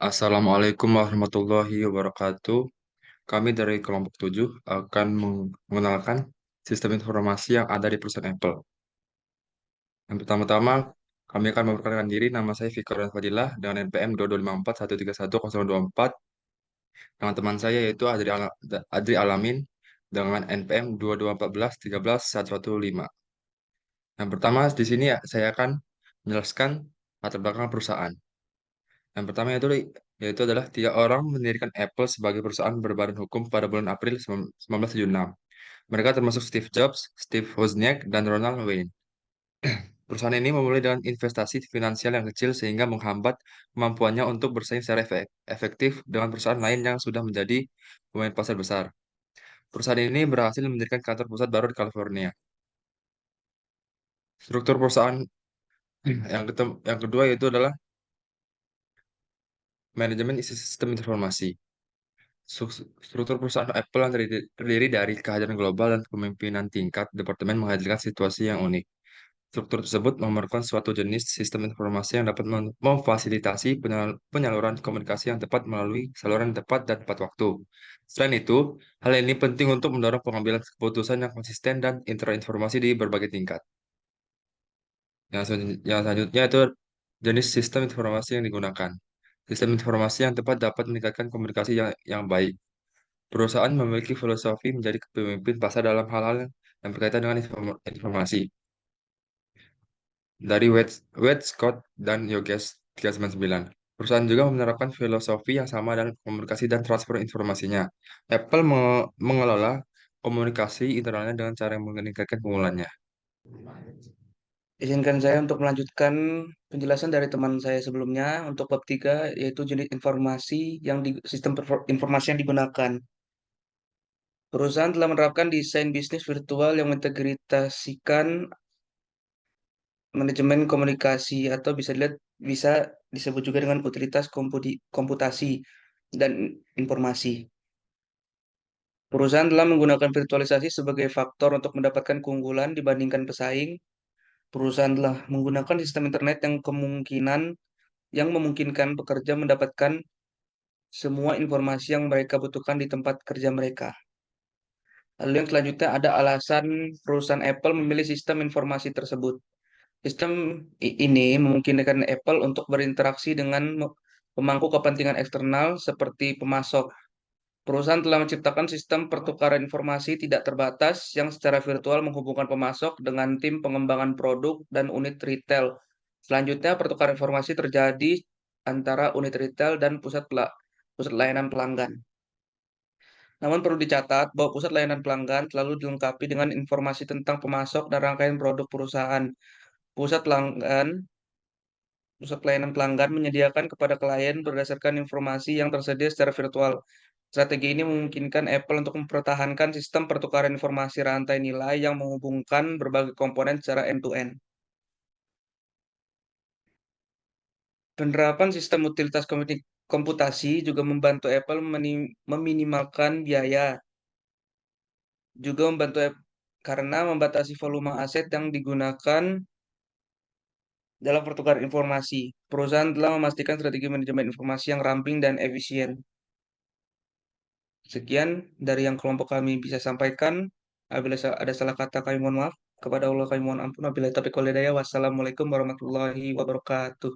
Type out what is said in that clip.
Assalamualaikum warahmatullahi wabarakatuh. Kami dari kelompok 7 akan mengenalkan sistem informasi yang ada di perusahaan Apple. Yang pertama-tama, kami akan memperkenalkan diri. Nama saya Fikar Fadilah dengan NPM 22541311024. Dengan teman saya yaitu Adri Alamin dengan NPM 22411131115. Yang pertama di sini ya, saya akan menjelaskan latar belakang perusahaan. Yang pertama yaitu adalah tiga orang mendirikan Apple sebagai perusahaan berbadan hukum pada bulan April 1976. Mereka termasuk Steve Jobs, Steve Wozniak, dan Ronald Wayne. Perusahaan ini memulai dengan investasi finansial yang kecil sehingga menghambat kemampuannya untuk bersaing secara efektif dengan perusahaan lain yang sudah menjadi pemain pasar besar. Perusahaan ini berhasil mendirikan kantor pusat baru di California. Struktur perusahaan yang kedua yaitu adalah manajemen sistem informasi. Struktur perusahaan Apple yang terdiri dari kehadiran global dan kepemimpinan tingkat departemen menghadirkan situasi yang unik. Struktur tersebut memerlukan suatu jenis sistem informasi yang dapat memfasilitasi penyaluran komunikasi yang tepat melalui saluran yang tepat dan tepat waktu. Selain itu, hal ini penting untuk mendorong pengambilan keputusan yang konsisten dan interinformasi di berbagai tingkat. Yang selanjutnya itu jenis sistem informasi yang digunakan. Sistem informasi yang tepat dapat meningkatkan komunikasi yang baik. Perusahaan memiliki filosofi menjadi pemimpin pasar dalam hal-hal yang berkaitan dengan informasi. Dari Scott dan Yogesh 399. Perusahaan juga menerapkan filosofi yang sama dalam komunikasi dan transfer informasinya. Apple mengelola komunikasi internalnya dengan cara yang meningkatkan penggunanya. Izinkan saya untuk melanjutkan penjelasan dari teman saya sebelumnya untuk bab 3 yaitu jenis informasi yang di sistem informasi yang digunakan. Perusahaan telah menerapkan desain bisnis virtual yang mengintegrasikan manajemen komunikasi atau bisa disebut juga dengan utilitas komputasi dan informasi. Perusahaan telah menggunakan virtualisasi sebagai faktor untuk mendapatkan keunggulan dibandingkan pesaing. Perusahaan telah menggunakan sistem internet yang memungkinkan pekerja mendapatkan semua informasi yang mereka butuhkan di tempat kerja mereka. Lalu yang selanjutnya ada alasan perusahaan Apple memilih sistem informasi tersebut. Sistem ini memungkinkan Apple untuk berinteraksi dengan pemangku kepentingan eksternal seperti pemasok. Perusahaan telah menciptakan sistem pertukaran informasi tidak terbatas yang secara virtual menghubungkan pemasok dengan tim pengembangan produk dan unit retail. Selanjutnya, pertukaran informasi terjadi antara unit retail dan pusat layanan pelanggan. Namun perlu dicatat bahwa pusat layanan pelanggan selalu dilengkapi dengan informasi tentang pemasok dan rangkaian produk perusahaan. Pusat pelanggan, pusat pelayanan pelanggan menyediakan kepada klien berdasarkan informasi yang tersedia secara virtual. Strategi ini memungkinkan Apple untuk mempertahankan sistem pertukaran informasi rantai nilai yang menghubungkan berbagai komponen secara end-to-end. Penerapan sistem utilitas komputasi juga membantu Apple meminimalkan biaya, juga karena membatasi volume aset yang digunakan dalam pertukaran informasi. Perusahaan telah memastikan strategi manajemen informasi yang ramping dan efisien. Sekian dari yang kelompok kami bisa sampaikan. Apabila ada salah kata kami mohon maaf. Kepada Allah kami mohon ampun. Wabillahi taufiq wal hidayah. Wassalamualaikum warahmatullahi wabarakatuh.